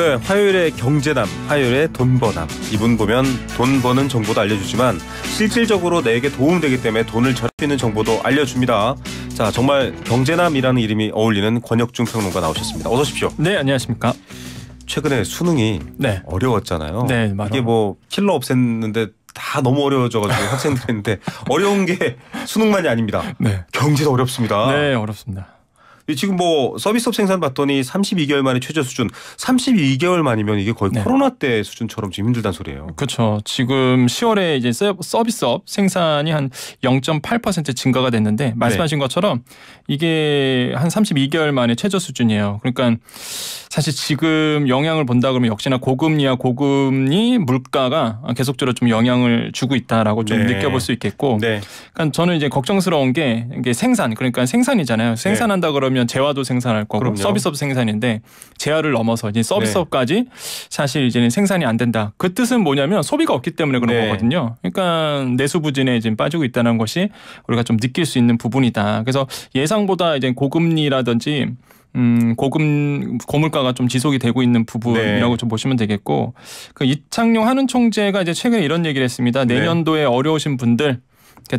네, 화요일에 경제남, 화요일에 돈버남. 이분 보면 돈 버는 정보도 알려주지만 실질적으로 내게 도움되기 때문에 돈을 절할 수 있는 정보도 알려줍니다. 자, 정말 경제남이라는 이름이 어울리는 권혁중 평론가 나오셨습니다. 어서 오십시오. 네, 안녕하십니까. 최근에 수능이 어려웠잖아요. 네, 맞아요. 이게 뭐 킬러 없앴는데 다 너무 어려워져가지고 학생들이 했는데 어려운 게 수능만이 아닙니다. 네. 경제도 어렵습니다. 네, 어렵습니다. 지금 뭐 서비스업 생산 봤더니 32개월 만에 최저 수준. 32개월 만이면 이게 거의 코로나 때 수준처럼 지금 힘들다는 소리예요. 그렇죠. 지금 10월에 이제 서비스업 생산이 한 0.8% 증가가 됐는데 말씀하신 것처럼 이게 한 32개월 만에 최저 수준이에요. 그러니까 사실 지금 영향을 본다 그러면 역시나 고금리와 고금리 물가가 계속적으로 좀 영향을 주고 있다라고 좀 느껴볼 수 있겠고. 그러니까 저는 이제 걱정스러운 게 이게 생산, 그러니까 생산이잖아요. 생산한다 그러면 재화도 생산할 거고 그럼요. 서비스업 생산인데 재화를 넘어서 이제 서비스업까지 사실 이제는 생산이 안 된다. 그 뜻은 뭐냐면 소비가 없기 때문에 그런 거거든요. 그러니까 내수 부진에 지금 빠지고 있다는 것이 우리가 좀 느낄 수 있는 부분이다. 그래서 예상보다 이제 고금리라든지 고물가가 좀 지속이 되고 있는 부분이라고 좀 보시면 되겠고, 그 이창용 한은 총재가 이제 최근에 이런 얘기를 했습니다. 내년도에 어려우신 분들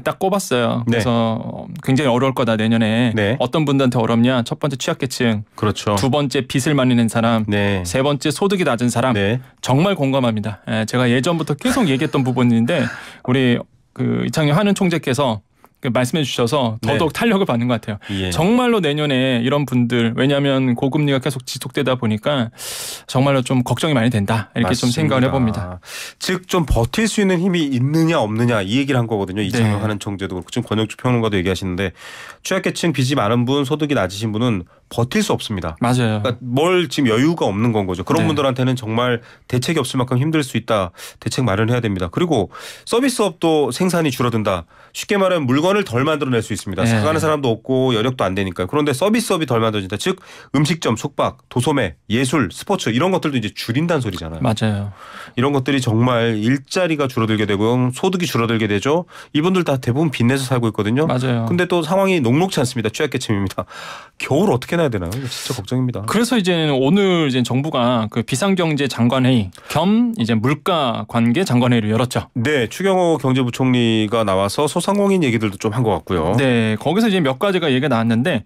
딱 꼽았어요. 그래서 굉장히 어려울 거다 내년에. 어떤 분들한테 어렵냐? 첫 번째 취약계층, 그렇죠. 두 번째 빚을 많이 낸 사람, 세 번째 소득이 낮은 사람. 정말 공감합니다. 제가 예전부터 계속 얘기했던 부분인데 우리 그 이창용 한은 총재께서 말씀해 주셔서 더더욱 탄력을 받는 것 같아요. 정말로 내년에 이런 분들, 왜냐하면 고금리가 계속 지속되다 보니까 정말로 좀 걱정이 많이 된다. 이렇게 좀 생각을 해봅니다. 즉 좀 버틸 수 있는 힘이 있느냐 없느냐 이 얘기를 한 거거든요. 이창용 하는 총재도 그렇고 지금 권혁주 평론가도 얘기하시는데 취약계층 빚이 많은 분, 소득이 낮으신 분은 버틸 수 없습니다. 맞아요. 그러니까 뭘 지금 여유가 없는 건 거죠. 그런 분들한테는 정말 대책이 없을 만큼 힘들 수 있다. 대책 마련해야 됩니다. 그리고 서비스업도 생산이 줄어든다. 쉽게 말하면 물건을 덜 만들어낼 수 있습니다. 사가는 사람도 없고 여력도 안 되니까요. 그런데 서비스업이 덜 만들어진다. 즉 음식점, 숙박, 도소매, 예술, 스포츠 이런 것들도 이제 줄인다는 소리잖아요. 맞아요. 이런 것들이 정말 일자리가 줄어들게 되고 소득이 줄어들게 되죠. 이분들 다 대부분 빚내서 살고 있거든요. 맞아요. 근데 또 상황이 녹록지 않습니다. 취약계층입니다. 겨울 어떻게 나야 되나요? 진짜 걱정입니다. 그래서 이제는 오늘 이제 정부가 그 비상경제 장관회의 겸 이제 물가 관계 장관회의를 열었죠. 네, 추경호 경제부총리가 나와서 소상공인 얘기들도 좀 한 것 같고요. 네, 거기서 이제 몇 가지가 얘기가 나왔는데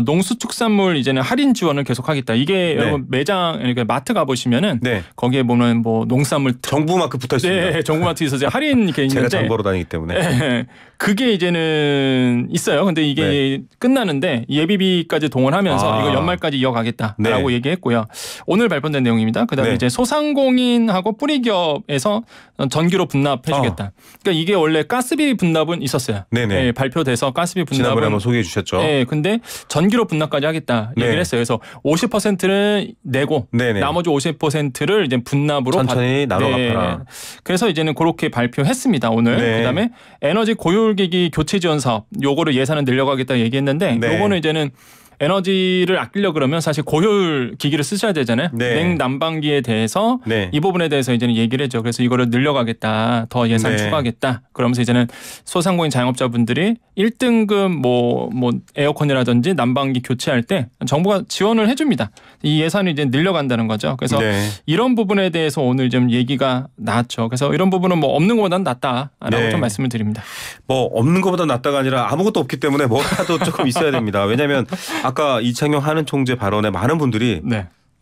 농수축산물 이제는 할인 지원을 계속하겠다. 이게 여러분 매장, 그러니까 마트 가 보시면은 거기에 보면 뭐 농산물 정부 마크 붙어 있습니다. 네, 정부 마트에서 이제 할인 이렇게 있는데 제가 장 보러 다니기 때문에 그게 이제는 있어요. 근데 이게 끝나는데 예비비까지 동원하면서 이거 연말까지 이어가겠다라고 얘기했고요. 오늘 발표된 내용입니다. 그다음에 이제 소상공인하고 뿌리기업에서 전기로 분납해주겠다. 그러니까 이게 원래 가스비 분납은 있었어요. 발표돼서 가스비 분납은 지난번에 한번 소개해 주셨죠. 네, 근데 전기로 분납까지 하겠다 얘기를 했어요. 그래서 50%는 내고 나머지 50%를 이제 분납으로 천천히 나눠 갚아라. 그래서 이제는 그렇게 발표했습니다. 오늘. 그다음에 에너지 고율기기 교체 지원 사업 요거를 예산을 늘려가겠다 얘기했는데 요거는 이제는 에너지를 아끼려 그러면 사실 고효율 기기를 쓰셔야 되잖아요. 냉난방기에 대해서 이 부분에 대해서 이제는 얘기를 했죠. 그래서 이거를 늘려가겠다. 더 예산 추가하겠다. 그러면서 이제는 소상공인 자영업자분들이 1등급 뭐 에어컨이라든지 난방기 교체할 때 정부가 지원을 해줍니다. 이 예산을 이제 늘려간다는 거죠. 그래서 이런 부분에 대해서 오늘 좀 얘기가 나왔죠. 그래서 이런 부분은 뭐 없는 것보다는 낫다라고 좀 말씀을 드립니다. 뭐 없는 것보다 낫다가 아니라 아무것도 없기 때문에 뭐라도 조금 있어야 됩니다. 왜냐하면 아까 이창용 한은 총재 발언에 많은 분들이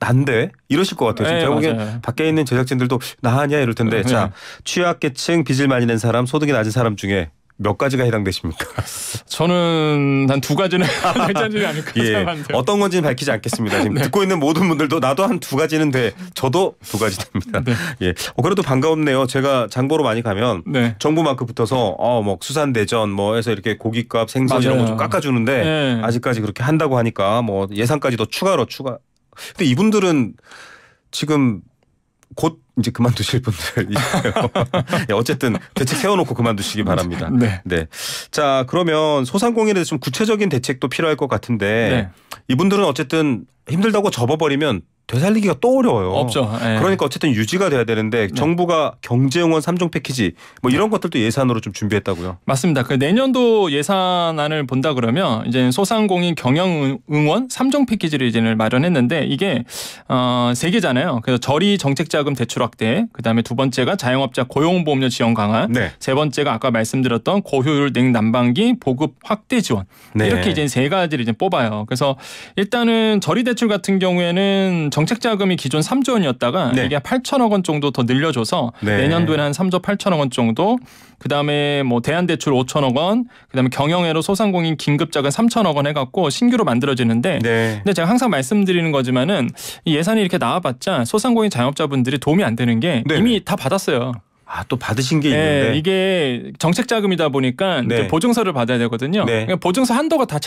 난데 이러실 것 같아요. 지금 제가 보기엔 밖에 있는 제작진들도 나하냐 이럴 텐데 자, 취약계층 빚을 많이 낸 사람, 소득이 낮은 사람 중에 몇 가지가 해당되십니까? 저는 한 두 가지는 괜찮지 않을까 생각하는데. 어떤 건지는 밝히지 않겠습니다. 지금 듣고 있는 모든 분들도 나도 한 두 가지는 돼. 저도 두 가지 됩니다. 그래도 반가웠네요. 제가 장보러 많이 가면 정부 마크 붙어서 뭐 수산대전 뭐 해서 이렇게 고깃값, 생선 이런 거 좀 깎아주는데 아직까지 그렇게 한다고 하니까 뭐 예산까지 더 추가. 근데 이분들은 지금 곧 이제 그만두실 분들이에요. 어쨌든 대책 세워놓고 그만두시기 바랍니다. 자, 그러면 소상공인에 대해서 좀 구체적인 대책도 필요할 것 같은데 이분들은 어쨌든 힘들다고 접어버리면 되살리기가 또 어려워요. 없죠. 예. 그러니까 어쨌든 유지가 돼야 되는데 네. 정부가 경제응원 3종 패키지 뭐 이런 것들도 예산으로 좀 준비했다고요. 맞습니다. 그 내년도 예산안을 본다 그러면 이제 소상공인 경영응원 3종 패키지를 이제는 마련했는데 이게 3개잖아요. 그래서 저리 정책자금 대출 확대, 그다음에 두 번째가 자영업자 고용보험료 지원 강화, 네. 세 번째가 아까 말씀드렸던 고효율 냉난방기 보급 확대 지원. 네. 이렇게 이제 3가지를 이제 뽑아요. 그래서 일단은 저리 대출 같은 경우에는 정책 자금이 기존 3조 원이었다가 네. 이게 8천억 원 정도 더 늘려줘서 네. 내년도에는 한 3조 8천억 원 정도. 그다음에 뭐 대한대출 5천억 원, 그다음에 경영애로 소상공인 긴급자금 3천억 원 해갖고 신규로 만들어지는데, 네. 근데 제가 항상 말씀드리는 거지만은 이 예산이 이렇게 나와봤자 소상공인 자영업자분들이 도움이 안 되는 게 네. 이미 다 받았어요. 아, 또 받으신 게 있는데. 네, 이게 정책 자금이다 보니까 네. 보증서를 받아야 되거든요. 네. 그러니까 보증서 한도가 다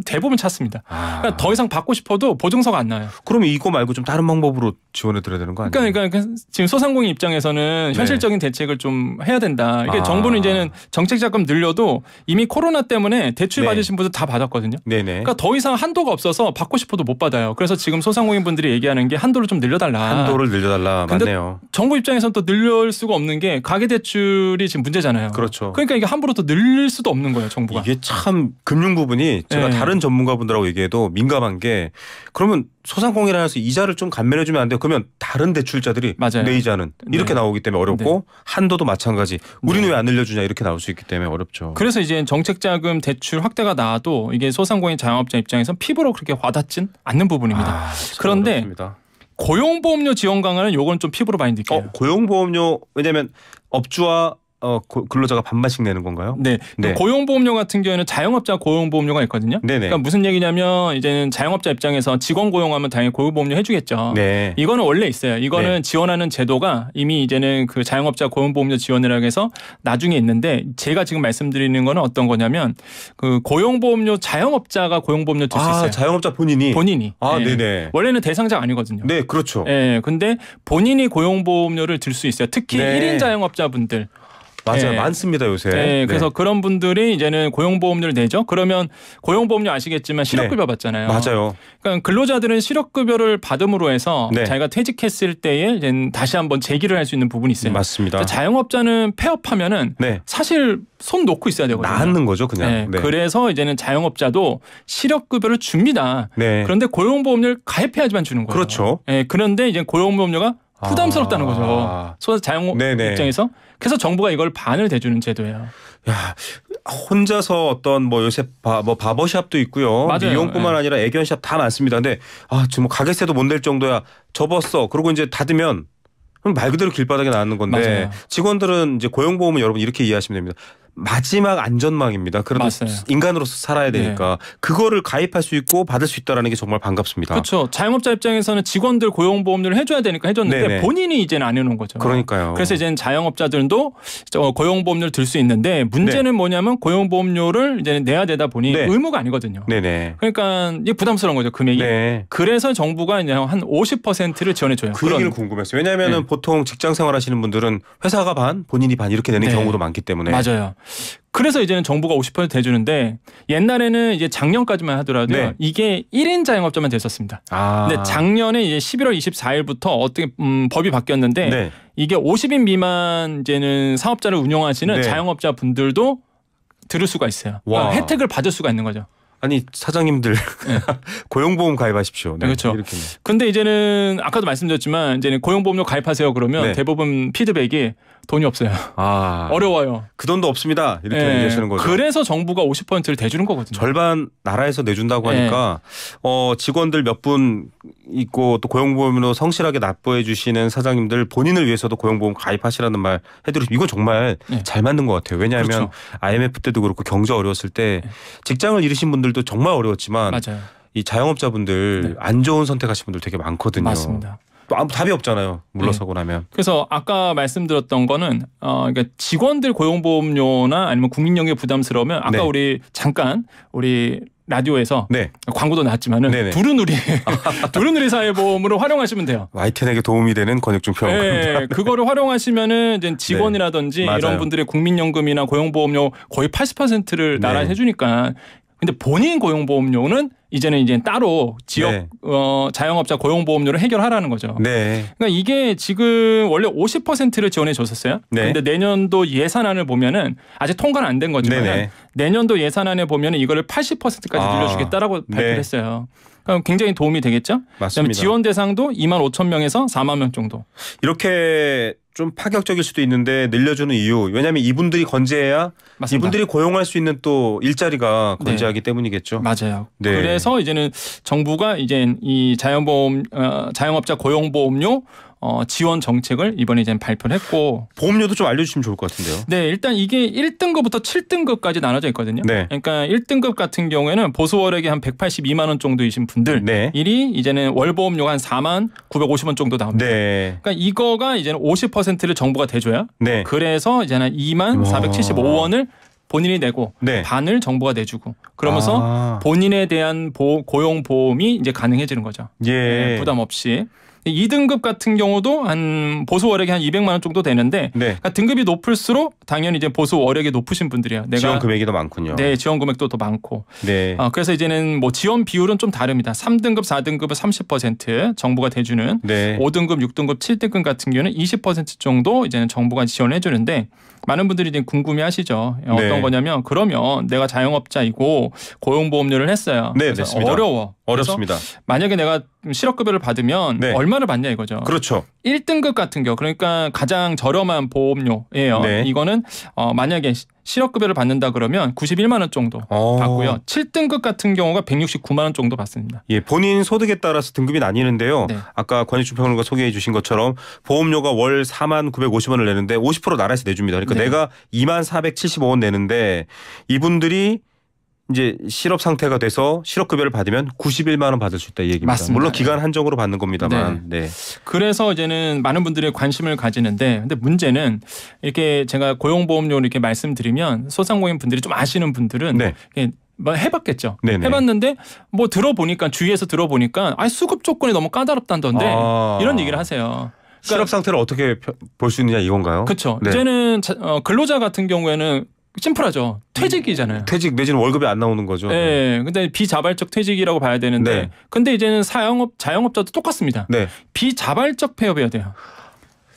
대부분 찼습니다. 그러니까 더 이상 받고 싶어도 보증서가 안 나와요. 그러면 이거 말고 좀 다른 방법으로 지원해 드려야 되는 거 아니에요? 그러니까 지금 소상공인 입장에서는 현실적인 네. 대책을 좀 해야 된다. 이게 정부는 이제는 정책 자금 늘려도 이미 코로나 때문에 대출 네. 받으신 분들 다 받았거든요. 네네. 그러니까 더 이상 한도가 없어서 받고 싶어도 못 받아요. 그래서 지금 소상공인 분들이 얘기하는 게 한도를 좀 늘려달라. 한도를 늘려달라. 맞네요. 정부 입장에서는 또 늘릴 수가 없는 게 가계대출이 지금 문제잖아요. 그렇죠. 그러니까 이게 함부로 또 늘릴 수도 없는 거예요, 정부가. 이게 참 금융 부분이 제가 네. 다른 전문가분들하고 얘기해도 민감한 게 그러면 소상공인이라서 이자를 좀 감면해주면 안 돼요. 그러면 다른 대출자들이 맞아요. 내 이자는 이렇게 네. 나오기 때문에 어렵고 네. 한도도 마찬가지. 우리는 네. 왜 안 늘려주냐 이렇게 나올 수 있기 때문에 어렵죠. 그래서 이제 정책자금 대출 확대가 나와도 이게 소상공인 자영업자 입장에서 피부로 그렇게 와닿진 않는 부분입니다. 그런데 어렵습니다. 고용보험료 지원 강화는 요건 좀 피부로 많이 느껴요. 고용보험료 왜냐하면 업주와 근로자가 반반씩 내는 건가요? 네. 네. 고용보험료 같은 경우에는 자영업자 고용보험료가 있거든요. 네네. 그러니까 무슨 얘기냐면 이제는 자영업자 입장에서 직원 고용하면 당연히 고용보험료 해주겠죠. 네. 이거는 원래 있어요. 이거는 네. 지원하는 제도가 이미 이제는 그 자영업자 고용보험료 지원이라고 해서 나중에 있는데 제가 지금 말씀드리는 거는 어떤 거냐면 그 고용보험료 자영업자가 고용보험료 들 수 있어요. 자영업자 본인이. 네. 네네. 원래는 대상자가 아니거든요. 네, 그렇죠. 네. 근데 본인이 고용보험료를 들 수 있어요. 특히 네. 1인 자영업자분들. 맞아요. 네. 많습니다 요새. 네. 그래서 그런 분들이 이제는 고용보험료를 내죠. 그러면 고용보험료 아시겠지만 실업급여 네. 받잖아요. 맞아요. 그러니까 근로자들은 실업급여를 받음으로 해서 네. 자기가 퇴직했을 때에 다시 한번 재기를 할 수 있는 부분이 있어요. 맞습니다. 자영업자는 폐업하면은 네. 사실 손 놓고 있어야 되거든요. 나앉는 거죠 그냥. 네. 네. 그래서 이제는 자영업자도 실업급여를 줍니다. 네. 그런데 고용보험료를 가입해야지만 주는 거예요. 그렇죠. 네. 그런데 이제 고용보험료가 부담스럽다는 거죠. 자영업 입장에서. 그래서 정부가 이걸 반을 대주는 제도예요. 야, 혼자서 어떤 뭐 요새 바버샵도 있고요. 맞아요. 미용뿐만 네. 아니라 애견샵 다 많습니다. 근데 지금 뭐 가게세도 못 낼 정도야 접었어. 그러고 이제 닫으면 말 그대로 길바닥에 나앉는 건데 맞아요. 직원들은 이제 고용보험은 여러분 이렇게 이해하시면 됩니다. 마지막 안전망입니다. 그래도 맞아요. 인간으로서 살아야 되니까 네. 그거를 가입할 수 있고 받을 수 있다는 게 정말 반갑습니다. 그렇죠. 자영업자 입장에서는 직원들 고용보험료를 해줘야 되니까 해줬는데 네네. 본인이 이제는 안 해놓은 거죠. 그러니까요. 그래서 이제는 자영업자들도 고용보험료를 들 수 있는데 문제는 네. 뭐냐면 고용보험료를 이제 내야 되다 보니 네. 의무가 아니거든요. 네네. 그러니까 이게 부담스러운 거죠 금액이. 네. 그래서 정부가 이제 한 50%를 지원해줘요. 그 얘기를 궁금했어요. 왜냐하면 네. 보통 직장 생활하시는 분들은 회사가 반, 본인이 반 이렇게 내는 네. 경우도 많기 때문에. 맞아요. 그래서 이제는 정부가 50% 대주는데 옛날에는 이제 작년까지만 하더라도 네. 이게 1인 자영업자만 됐었습니다. 근데 작년에 이제 11월 24일부터 어떻게 법이 바뀌었는데 네. 이게 50인 미만 이제는 사업자를 운영하시는 네. 자영업자 분들도 들을 수가 있어요. 그러니까 혜택을 받을 수가 있는 거죠. 아니 사장님들 네. 고용보험 가입하십시오. 네. 그렇죠. 근데 이제는 아까도 말씀드렸지만 이제는 고용보험료 가입하세요 그러면 네. 대부분 피드백이 돈이 없어요. 어려워요. 그 돈도 없습니다. 이렇게 네. 얘기하시는 거죠. 그래서 정부가 50%를 대주는 거거든요. 절반 나라에서 내준다고 하니까 네. 직원들 몇 분 있고 또 고용보험으로 성실하게 납부해 주시는 사장님들 본인을 위해서도 고용보험 가입하시라는 말 해드리고 이건 정말 네. 잘 맞는 것 같아요. 왜냐하면 그렇죠. IMF 때도 그렇고 경제 어려웠을 때 직장을 잃으신 분들도 정말 어려웠지만 맞아요. 이 자영업자분들 네. 안 좋은 선택하신 분들 되게 많거든요. 맞습니다. 답이 없잖아요. 물러서고 네. 나면. 그래서 아까 말씀드렸던 거는 그러니까 직원들 고용보험료나 아니면 국민연금 부담스러우면 아까 네. 우리 라디오에서 네. 광고도 나왔지만은 두루누리 사회보험으로 활용하시면 돼요. YTN에게 도움이 되는 권익중 평가입니다. 네, 그거를 활용하시면은 이제 직원이라든지 네. 이런 분들의 국민연금이나 고용보험료 거의 80%를 나라 해주니까. 근데 본인 고용보험료는 이제 따로 지역 네. 자영업자 고용보험료를 해결하라는 거죠. 네. 그러니까 이게 지금 원래 50%를 지원해 줬었어요. 네. 근데 내년도 예산안을 보면은 아직 통과는 안 된 거지만 네네. 내년도 예산안에 보면은 이거를 80%까지 늘려주겠다라고 발표를 네. 했어요. 그럼 굉장히 도움이 되겠죠. 맞습니다. 지원 대상도 2만 5천 명에서 4만 명 정도. 이렇게 좀 파격적일 수도 있는데 늘려주는 이유. 왜냐하면 이분들이 건재해야 맞습니다. 이분들이 고용할 수 있는 또 일자리가 건재하기 때문이겠죠. 맞아요. 네. 그래서 이제는 정부가 이제 이 자영업자 고용보험료 지원 정책을 이번에 이제 발표를 했고 보험료도 좀 알려주시면 좋을 것 같은데요. 네, 일단 이게 1등급부터 7등급까지 나눠져 있거든요. 네. 그러니까 1등급 같은 경우에는 보수월액이 한 182만 원 정도이신 분들 네. 일이 이제는 월보험료가 한 4만 950원 정도 나옵니다. 네. 그러니까 이거가 이제는 50%를 정부가 대줘야. 네. 그래서 이제는 2만 475원을 본인이 내고 네. 반을 정부가 내주고 그러면서 본인에 대한 고용보험이 이제 가능해지는 거죠. 예. 네, 부담 없이. 2등급 같은 경우도 한 보수 월액이 한 200만 원 정도 되는데 네. 그러니까 등급이 높을수록 당연히 이제 보수 월액이 높으신 분들이에요. 내가 지원 금액이 더 많군요. 네, 지원 금액도 더 많고. 네. 그래서 이제는 뭐 지원 비율은 좀 다릅니다. 3등급, 4등급은 30% 정부가 대주는 네. 5등급, 6등급, 7등급 같은 경우는 20% 정도 이제는 정부가 지원해 주는데 많은 분들이 이제 궁금해하시죠. 어떤 네. 거냐면 그러면 내가 자영업자이고 고용보험료를 했어요. 네, 그래서 됐습니다. 어렵습니다. 만약에 내가 실업급여를 받으면 네. 얼마를 받냐 이거죠. 그렇죠. 1등급 같은 경우 그러니까 가장 저렴한 보험료예요. 네. 이거는 만약에 실업급여를 받는다 그러면 91만 원 정도 받고요. 7등급 같은 경우가 169만 원 정도 받습니다. 예, 본인 소득에 따라서 등급이 나뉘는데요. 네. 아까 권익준 평론가 소개해 주신 것처럼 보험료가 월 4만 950원을 내는데 50% 나라에서 내줍니다. 그러니까 네. 내가 2만 475원 내는데 이분들이 이제 실업 상태가 돼서 실업급여를 받으면 91만 원 받을 수 있다 이 얘기입니다. 맞습니다. 물론 기간 한정으로 받는 겁니다만. 네. 그래서 이제는 많은 분들이 관심을 가지는데 근데 문제는 이렇게 제가 고용보험료를 이렇게 말씀드리면 소상공인 분들이 좀 아시는 분들은 네. 뭐 해봤겠죠. 네네. 해봤는데 뭐 들어보니까 주위에서 들어보니까 수급 조건이 너무 까다롭다던데 이런 얘기를 하세요. 그러니까 실업 상태를 어떻게 볼 수 있느냐 이건가요? 그렇죠. 네. 이제는 근로자 같은 경우에는 심플하죠. 퇴직이잖아요. 퇴직 내지는 월급이 안 나오는 거죠. 네. 근데 비자발적 퇴직이라고 봐야 되는데 네. 근데 이제는 자영업자도 똑같습니다. 네. 비자발적 폐업이어야 돼요.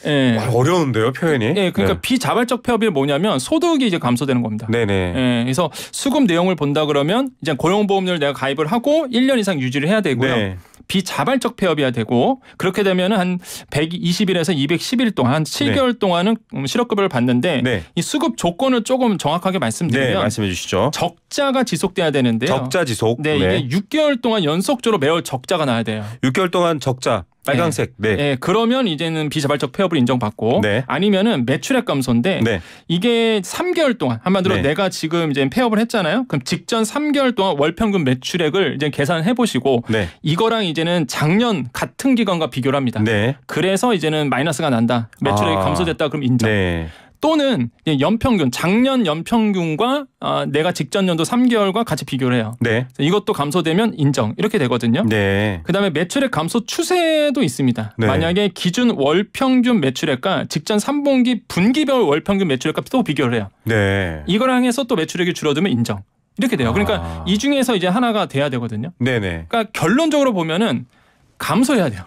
예. 어려운데요, 표현이. 예, 그러니까 네. 비자발적 폐업이 뭐냐면 소득이 이제 감소되는 겁니다. 네네. 예, 그래서 수급 내용을 본다 그러면 이제 고용보험료를 내가 가입을 하고 1년 이상 유지를 해야 되고요. 네. 비자발적 폐업이어야 되고 그렇게 되면은 한 120일에서 210일 동안 한 7개월 동안은 실업급여를 받는데 네. 이 수급 조건을 조금 정확하게 말씀드리면 네, 말씀해 주시죠. 적자가 지속돼야 되는데요. 적자 지속. 네, 이게 6개월 동안 연속적으로 매월 적자가 나야 돼요. 6개월 동안 적자. 빨간색. 네. 네, 그러면 이제는 비자발적 폐업을 인정받고 네. 아니면은 매출액 감소인데 네. 이게 3개월 동안 한마디로 네. 내가 지금 이제 폐업을 했잖아요. 그럼 직전 3개월 동안 월 평균 매출액을 이제 계산해 보시고 네. 이거랑 이제는 작년 같은 기간과 비교를 합니다. 네. 그래서 이제는 마이너스가 난다. 매출액이 감소됐다 그럼 인정. 네. 또는 연평균 작년 연평균과 내가 직전 연도 3개월과 같이 비교를 해요. 네. 이것도 감소되면 인정 이렇게 되거든요. 네. 그다음에 매출액 감소 추세도 있습니다. 네. 만약에 기준 월 평균 매출액과 직전 3분기 분기별 월 평균 매출액과 또 비교를 해요. 네. 이거랑 해서 또 매출액이 줄어들면 인정. 이렇게 돼요. 그러니까 이 중에서 이제 하나가 돼야 되거든요. 네네. 그러니까 결론적으로 보면은 감소해야 돼요.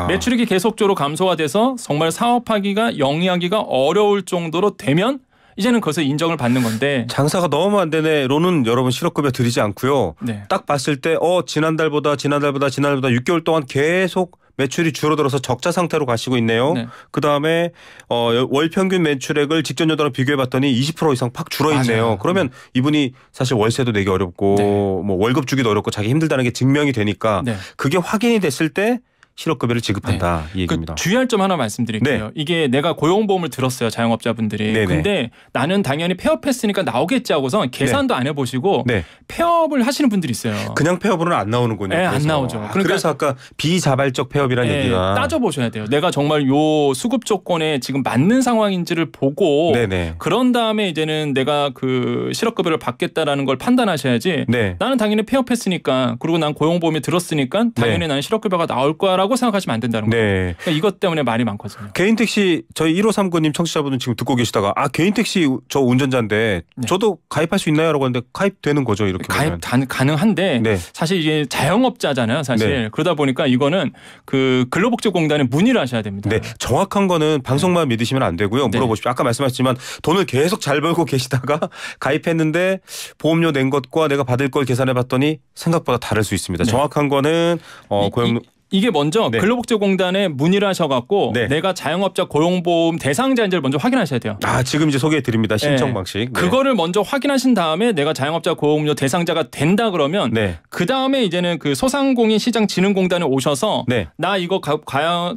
매출액이 계속적으로 감소가 돼서 정말 사업하기가 영위하기가 어려울 정도로 되면 이제는 그것을 인정을 받는 건데 장사가 너무 안 되네로는 여러분 실업급여 드리지 않고요. 네. 딱 봤을 때 지난달보다 6개월 동안 계속 매출이 줄어들어서 적자 상태로 가시고 있네요. 네. 그다음에 월 평균 매출액을 직전 연도랑 비교해 봤더니 20% 이상 팍 줄어 있네요. 맞아요. 그러면 이분이 사실 월세도 내기 어렵고 네. 뭐 월급 주기도 어렵고 자기 힘들다는 게 증명이 되니까 네. 그게 확인이 됐을 때 실업급여를 지급한다 이 얘기입니다. 주의할 점 하나 말씀드릴게요. 네. 이게 내가 고용보험을 들었어요. 자영업자분들이. 네네. 근데 나는 당연히 폐업했으니까 나오겠지 하고서 계산도 안 해보시고 네. 폐업을 하시는 분들이 있어요. 그냥 폐업으로는 안 나오는군요. 네, 안 나오죠. 그러니까 그래서 아까 비자발적 폐업이라는 얘기가. 따져보셔야 돼요. 내가 정말 요 수급 조건에 지금 맞는 상황인지를 보고 네네. 그런 다음에 이제는 내가 그 실업급여를 받겠다라는 걸 판단하셔야지 네. 나는 당연히 폐업했으니까 그리고 난 고용보험에 들었으니까 당연히 네. 나는 실업급여가 나올 거야라고 라고 생각하시면 안 된다는 거예요. 네. 그러니까 이것 때문에 말이 많거든요. 개인 택시 저희 1539님 청취자분은 지금 듣고 계시다가 개인 택시 저 운전자인데 네. 저도 가입할 수 있나요? 라고 하는데 가입되는 거죠. 이렇게 가입 가능한데 네. 사실 이게 자영업자잖아요. 사실 네. 그러다 보니까 이거는 그 근로복지공단에 문의를 하셔야 됩니다. 네, 정확한 거는 방송만 믿으시면 안 되고요. 물어보십시오. 아까 말씀하셨지만 돈을 계속 잘 벌고 계시다가 가입했는데 보험료 낸 것과 내가 받을 걸 계산해 봤더니 생각보다 다를 수 있습니다. 네. 정확한 거는 고용 이게 먼저 네. 근로복지공단에 문의를 하셔갖고 네. 내가 자영업자 고용보험 대상자인지를 먼저 확인하셔야 돼요. 지금 이제 소개해 드립니다. 신청 네. 방식. 네. 그거를 먼저 확인하신 다음에 내가 자영업자 고용료 대상자가 된다 그러면 네. 그 다음에 이제는 그 소상공인 시장진흥공단에 오셔서 네. 나 이거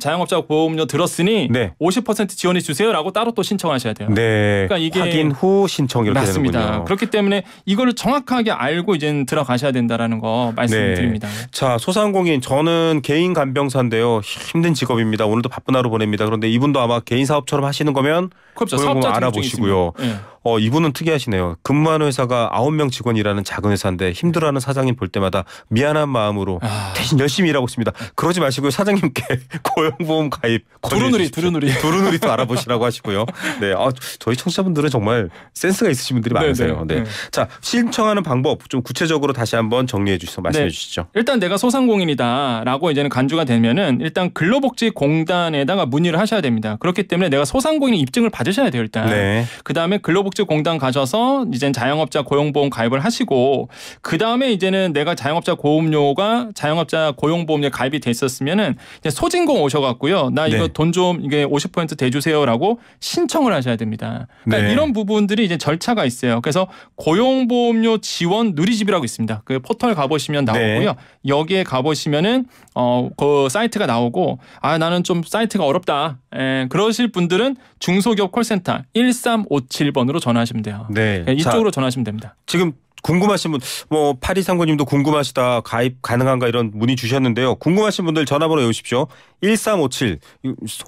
자영업자 보험료 들었으니 네. 50% 지원해 주세요라고 따로 또 신청하셔야 돼요. 네. 그러니까 이게 확인 후 신청 이렇게 맞습니다. 되는군요. 그렇기 때문에 이거를 정확하게 알고 이제 들어가셔야 된다라는 거 말씀드립니다. 네. 자, 소상공인 저는 개인 간병사인데요. 힘든 직업입니다. 오늘도 바쁜 하루 보냅니다. 그런데 이분도 아마 개인 사업처럼 하시는 거면 그렇죠. 사업자 알아보시고요. 네. 이분은 특이하시네요. 근무하는 회사가 9명 직원이라는 작은 회사인데 힘들어하는 사장님 볼 때마다 미안한 마음으로 대신 열심히 일하고 있습니다. 그러지 마시고요. 사장님께 고용보험 가입 두루누리 또 알아보시라고 하시고요. 네, 저희 청취자분들은 정말 센스가 있으신 분들이 많으세요. 네. 자, 신청하는 방법 좀 구체적으로 다시 한번 정리해 주시죠. 말씀해 주시죠. 일단 내가 소상공인이다라고 이제는 간주가 되면은 일단 근로복지공단에다가 문의를 하셔야 됩니다. 그렇기 때문에 내가 소상공인 입증을 받으셔야 돼요. 일단. 네. 그다음에 근로복지공단 가셔서 이제 자영업자 고용보험 가입을 하시고 그다음에 이제는 내가 자영업자 고용보험에 가입이 돼 있었으면은 이제 소진공 오셔갖고요. 나 이거 돈 좀 이게 50% 대주세요라고 신청을 하셔야 됩니다. 그러니까 이런 부분들이 이제 절차가 있어요. 그래서 고용보험료 지원 누리집이라고 있습니다. 그 포털 가보시면 나오고요. 여기에 가보시면은 그 사이트가 나오고 나는 좀 사이트가 어렵다. 그러실 분들은 중소기업 콜센터 1357번으로 전화하시면 돼요. 네. 이쪽으로 전화하시면 됩니다. 지금 궁금하신 분, 8239님도 궁금하시다, 가입 가능한가 이런 문의 주셨는데요. 궁금하신 분들 전화번호 외우십시오. 1357,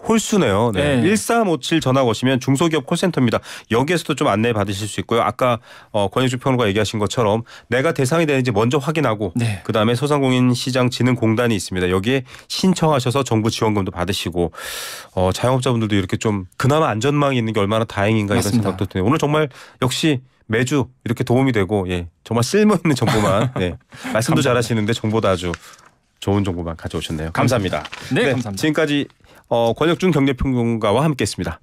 홀수네요. 네. 1357 전화 거시면 중소기업 콜센터입니다. 여기에서도 좀 안내 받으실 수 있고요. 아까 권영주 평론가 얘기하신 것처럼 내가 대상이 되는지 먼저 확인하고 그다음에 소상공인 시장 진흥공단이 있습니다. 여기에 신청하셔서 정부 지원금도 받으시고 자영업자분들도 이렇게 좀 그나마 안전망이 있는 게 얼마나 다행인가 맞습니다. 이런 생각도 드네요. 오늘 정말 역시 매주 이렇게 도움이 되고 정말 쓸모있는 정보만 말씀도 잘하시는데 정보도 아주 좋은 정보만 가져오셨네요. 감사합니다. 네, 감사합니다. 지금까지 권혁준 경제평론가와 함께했습니다.